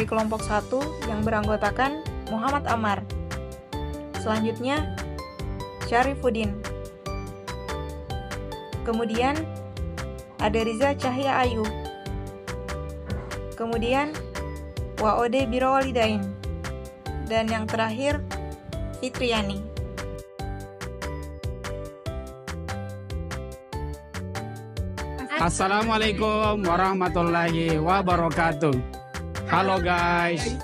dari kelompok 1 yang beranggotakan Muhammad Amar. Selanjutnya, Syarifuddin. Kemudian, ada Riza Cahya Ayu. Kemudian, Waode Birowalidain. Dan yang terakhir, Fitriani. Assalamualaikum warahmatullahi wabarakatuh. Halo guys,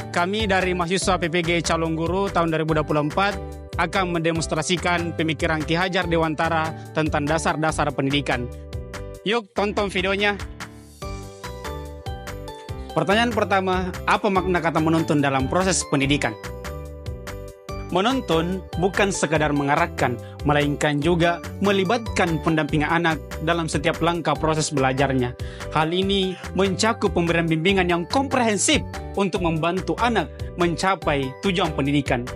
kami dari mahasiswa PPG Calon Guru tahun 2024 akan mendemonstrasikan pemikiran Ki Hajar Dewantara tentang dasar-dasar pendidikan. Yuk tonton videonya. Pertanyaan pertama, apa makna kata menuntun dalam proses pendidikan? Menuntun bukan sekadar mengarahkan, melainkan juga melibatkan pendampingan anak dalam setiap langkah proses belajarnya. Hal ini mencakup pemberian bimbingan yang komprehensif untuk membantu anak mencapai tujuan pendidikan.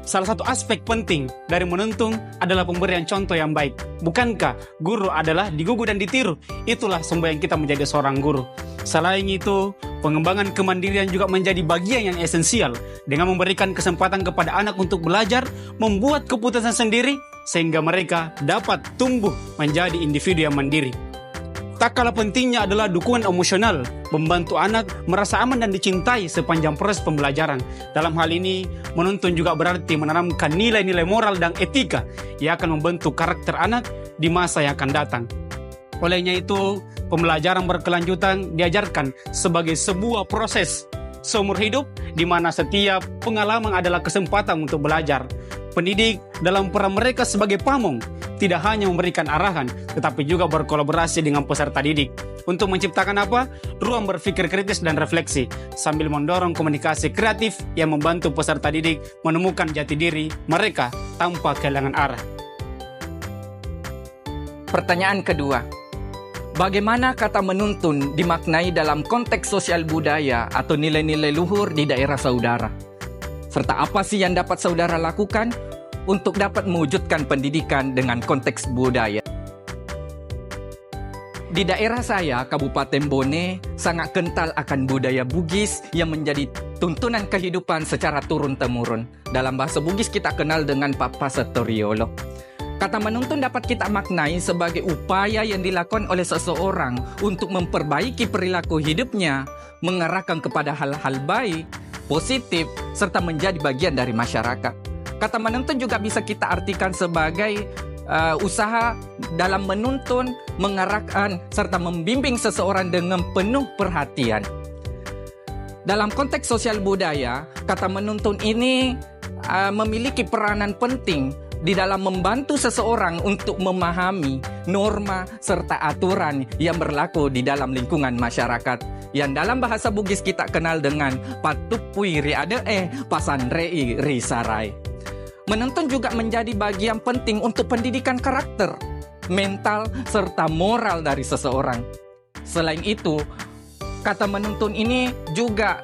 Salah satu aspek penting dari menuntun adalah pemberian contoh yang baik. Bukankah guru adalah digugu dan ditiru? Itulah semboyan kita menjadi seorang guru. Selain itu, pengembangan kemandirian juga menjadi bagian yang esensial dengan memberikan kesempatan kepada anak untuk belajar, membuat keputusan sendiri, sehingga mereka dapat tumbuh menjadi individu yang mandiri. Tak kalah pentingnya adalah dukungan emosional, membantu anak merasa aman dan dicintai sepanjang proses pembelajaran. Dalam hal ini, menuntun juga berarti menanamkan nilai-nilai moral dan etika yang akan membentuk karakter anak di masa yang akan datang. Olehnya itu, pembelajaran berkelanjutan diajarkan sebagai sebuah proses seumur hidup di mana setiap pengalaman adalah kesempatan untuk belajar. Pendidik dalam peran mereka sebagai pamong tidak hanya memberikan arahan, tetapi juga berkolaborasi dengan peserta didik untuk menciptakan apa? Ruang berpikir kritis dan refleksi, sambil mendorong komunikasi kreatif yang membantu peserta didik menemukan jati diri mereka tanpa kehilangan arah. Pertanyaan kedua, bagaimana kata menuntun dimaknai dalam konteks sosial budaya atau nilai-nilai luhur di daerah saudara? Serta apa sih yang dapat saudara lakukan untuk dapat mewujudkan pendidikan dengan konteks budaya? Di daerah saya, Kabupaten Bone, sangat kental akan budaya Bugis yang menjadi tuntunan kehidupan secara turun-temurun. Dalam bahasa Bugis kita kenal dengan Papa Setoriolo. Kata menuntun dapat kita maknai sebagai upaya yang dilakukan oleh seseorang untuk memperbaiki perilaku hidupnya, mengarahkan kepada hal-hal baik, positif, serta menjadi bagian dari masyarakat. Kata menuntun juga bisa kita artikan sebagai usaha dalam menuntun, mengarahkan, serta membimbing seseorang dengan penuh perhatian. Dalam konteks sosial budaya, kata menuntun ini memiliki peranan penting di dalam membantu seseorang untuk memahami norma serta aturan yang berlaku di dalam lingkungan masyarakat, yang dalam bahasa Bugis kita kenal dengan patupui riade pasanrei risarai. Menuntun juga menjadi bagian penting untuk pendidikan karakter, mental, serta moral dari seseorang. Selain itu, kata menuntun ini juga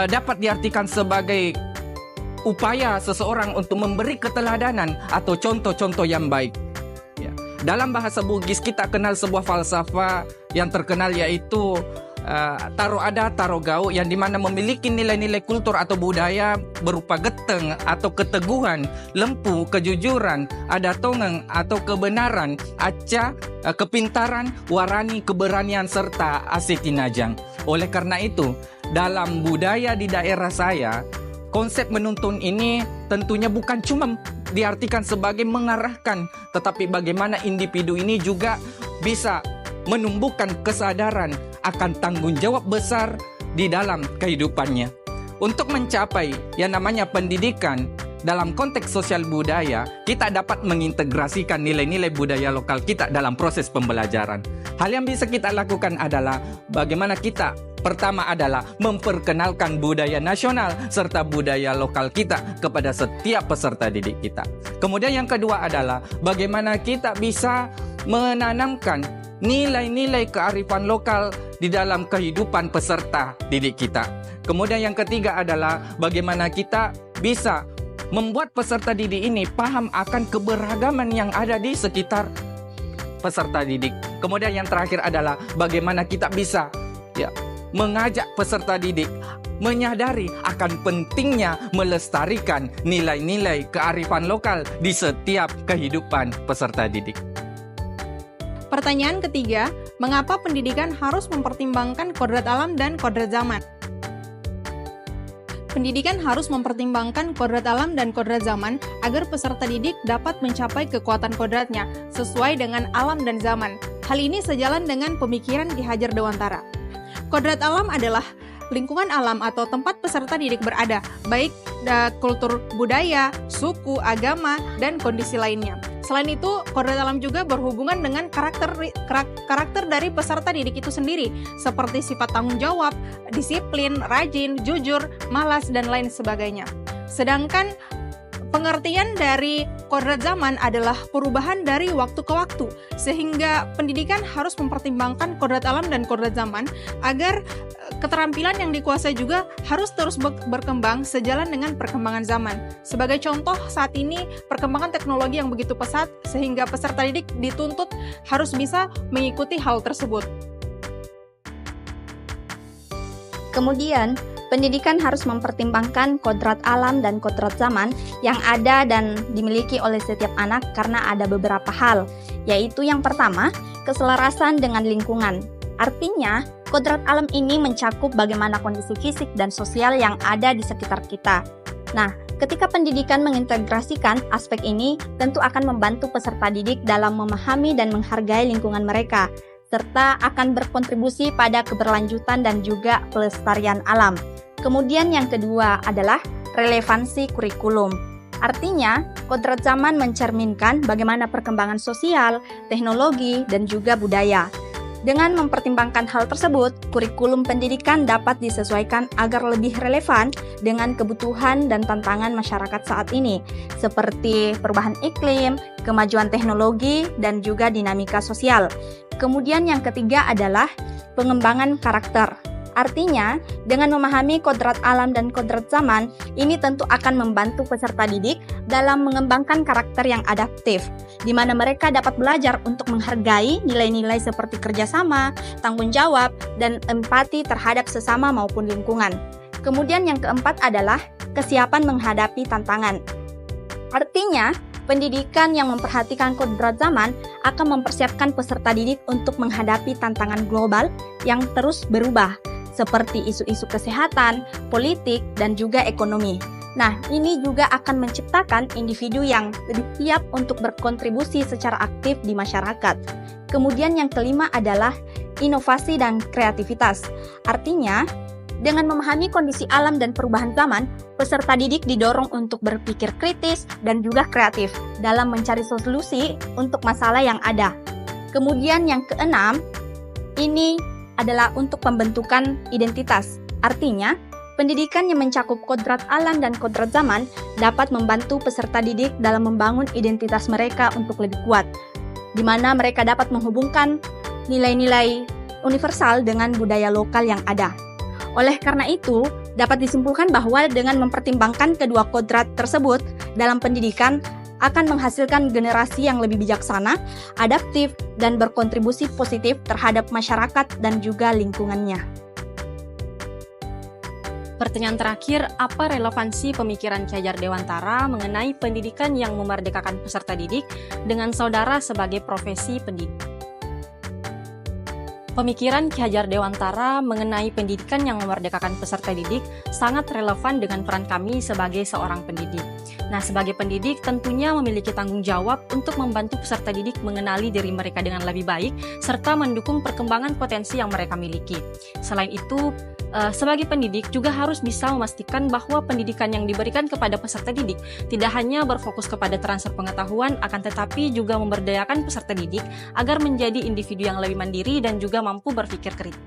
dapat diartikan sebagai upaya seseorang untuk memberi keteladanan atau contoh-contoh yang baik. Ya. Dalam bahasa Bugis kita kenal sebuah falsafah yang terkenal, yaitu taro ada taro gau, yang dimana memiliki nilai-nilai kultur atau budaya berupa geteng atau keteguhan, lempu, kejujuran, ada tongeng atau kebenaran, aca, kepintaran, warani, keberanian, serta asitinajang. Oleh karena itu, dalam budaya di daerah saya, konsep menuntun ini tentunya bukan cuma diartikan sebagai mengarahkan, tetapi bagaimana individu ini juga bisa menumbuhkan kesadaran akan tanggung jawab besar di dalam kehidupannya. Untuk mencapai yang namanya pendidikan dalam konteks sosial budaya, kita dapat mengintegrasikan nilai-nilai budaya lokal kita dalam proses pembelajaran. Hal yang bisa kita lakukan adalah bagaimana kita pertama adalah memperkenalkan budaya nasional serta budaya lokal kita kepada setiap peserta didik kita. Kemudian yang kedua adalah bagaimana kita bisa menanamkan nilai-nilai kearifan lokal di dalam kehidupan peserta didik kita. Kemudian yang ketiga adalah bagaimana kita bisa membuat peserta didik ini paham akan keberagaman yang ada di sekitar peserta didik. Kemudian yang terakhir adalah bagaimana kita bisa mengajak peserta didik menyadari akan pentingnya melestarikan nilai-nilai kearifan lokal di setiap kehidupan peserta didik. Pertanyaan ketiga, mengapa pendidikan harus mempertimbangkan kodrat alam dan kodrat zaman? Pendidikan harus mempertimbangkan kodrat alam dan kodrat zaman agar peserta didik dapat mencapai kekuatan kodratnya sesuai dengan alam dan zaman. Hal ini sejalan dengan pemikiran Ki Hajar Dewantara. Kodrat alam adalah lingkungan alam atau tempat peserta didik berada, baik kultur budaya, suku, agama, dan kondisi lainnya. Selain itu, kodrat alam juga berhubungan dengan karakter dari peserta didik itu sendiri, seperti sifat tanggung jawab, disiplin, rajin, jujur, malas, dan lain sebagainya. Sedangkan pengertian dari kodrat zaman adalah perubahan dari waktu ke waktu, sehingga pendidikan harus mempertimbangkan kodrat alam dan kodrat zaman agar keterampilan yang dikuasai juga harus terus berkembang sejalan dengan perkembangan zaman. Sebagai contoh, saat ini perkembangan teknologi yang begitu pesat sehingga peserta didik dituntut harus bisa mengikuti hal tersebut. Kemudian, pendidikan harus mempertimbangkan kodrat alam dan kodrat zaman yang ada dan dimiliki oleh setiap anak karena ada beberapa hal, yaitu yang pertama, keselarasan dengan lingkungan. Artinya, kodrat alam ini mencakup bagaimana kondisi fisik dan sosial yang ada di sekitar kita. Nah, ketika pendidikan mengintegrasikan aspek ini, tentu akan membantu peserta didik dalam memahami dan menghargai lingkungan mereka, serta akan berkontribusi pada keberlanjutan dan juga pelestarian alam. Kemudian yang kedua adalah relevansi kurikulum. Artinya, kodrat zaman mencerminkan bagaimana perkembangan sosial, teknologi, dan juga budaya. Dengan mempertimbangkan hal tersebut, kurikulum pendidikan dapat disesuaikan agar lebih relevan dengan kebutuhan dan tantangan masyarakat saat ini, seperti perubahan iklim, kemajuan teknologi, dan juga dinamika sosial. Kemudian yang ketiga adalah pengembangan karakter. Artinya, dengan memahami kodrat alam dan kodrat zaman, ini tentu akan membantu peserta didik dalam mengembangkan karakter yang adaptif, di mana mereka dapat belajar untuk menghargai nilai-nilai seperti kerjasama, tanggung jawab, dan empati terhadap sesama maupun lingkungan. Kemudian yang keempat adalah kesiapan menghadapi tantangan. Artinya, pendidikan yang memperhatikan kodrat zaman akan mempersiapkan peserta didik untuk menghadapi tantangan global yang terus berubah, seperti isu-isu kesehatan, politik, dan juga ekonomi. Nah, ini juga akan menciptakan individu yang lebih siap untuk berkontribusi secara aktif di masyarakat. Kemudian yang kelima adalah inovasi dan kreativitas. Artinya, dengan memahami kondisi alam dan perubahan zaman, peserta didik didorong untuk berpikir kritis dan juga kreatif dalam mencari solusi untuk masalah yang ada. Kemudian yang keenam, ini adalah untuk pembentukan identitas. Artinya, pendidikan yang mencakup kodrat alam dan kodrat zaman dapat membantu peserta didik dalam membangun identitas mereka untuk lebih kuat, di mana mereka dapat menghubungkan nilai-nilai universal dengan budaya lokal yang ada. Oleh karena itu, dapat disimpulkan bahwa dengan mempertimbangkan kedua kodrat tersebut dalam pendidikan akan menghasilkan generasi yang lebih bijaksana, adaptif, dan berkontribusi positif terhadap masyarakat dan juga lingkungannya. Pertanyaan terakhir, apa relevansi pemikiran Ki Hajar Dewantara mengenai pendidikan yang memerdekakan peserta didik dengan saudara sebagai profesi pendidik? Pemikiran Ki Hajar Dewantara mengenai pendidikan yang memerdekakan peserta didik sangat relevan dengan peran kami sebagai seorang pendidik. Nah, sebagai pendidik tentunya memiliki tanggung jawab untuk membantu peserta didik mengenali diri mereka dengan lebih baik, serta mendukung perkembangan potensi yang mereka miliki. Selain itu, sebagai pendidik juga harus bisa memastikan bahwa pendidikan yang diberikan kepada peserta didik tidak hanya berfokus kepada transfer pengetahuan, akan tetapi juga memberdayakan peserta didik agar menjadi individu yang lebih mandiri dan juga mampu berpikir kritis.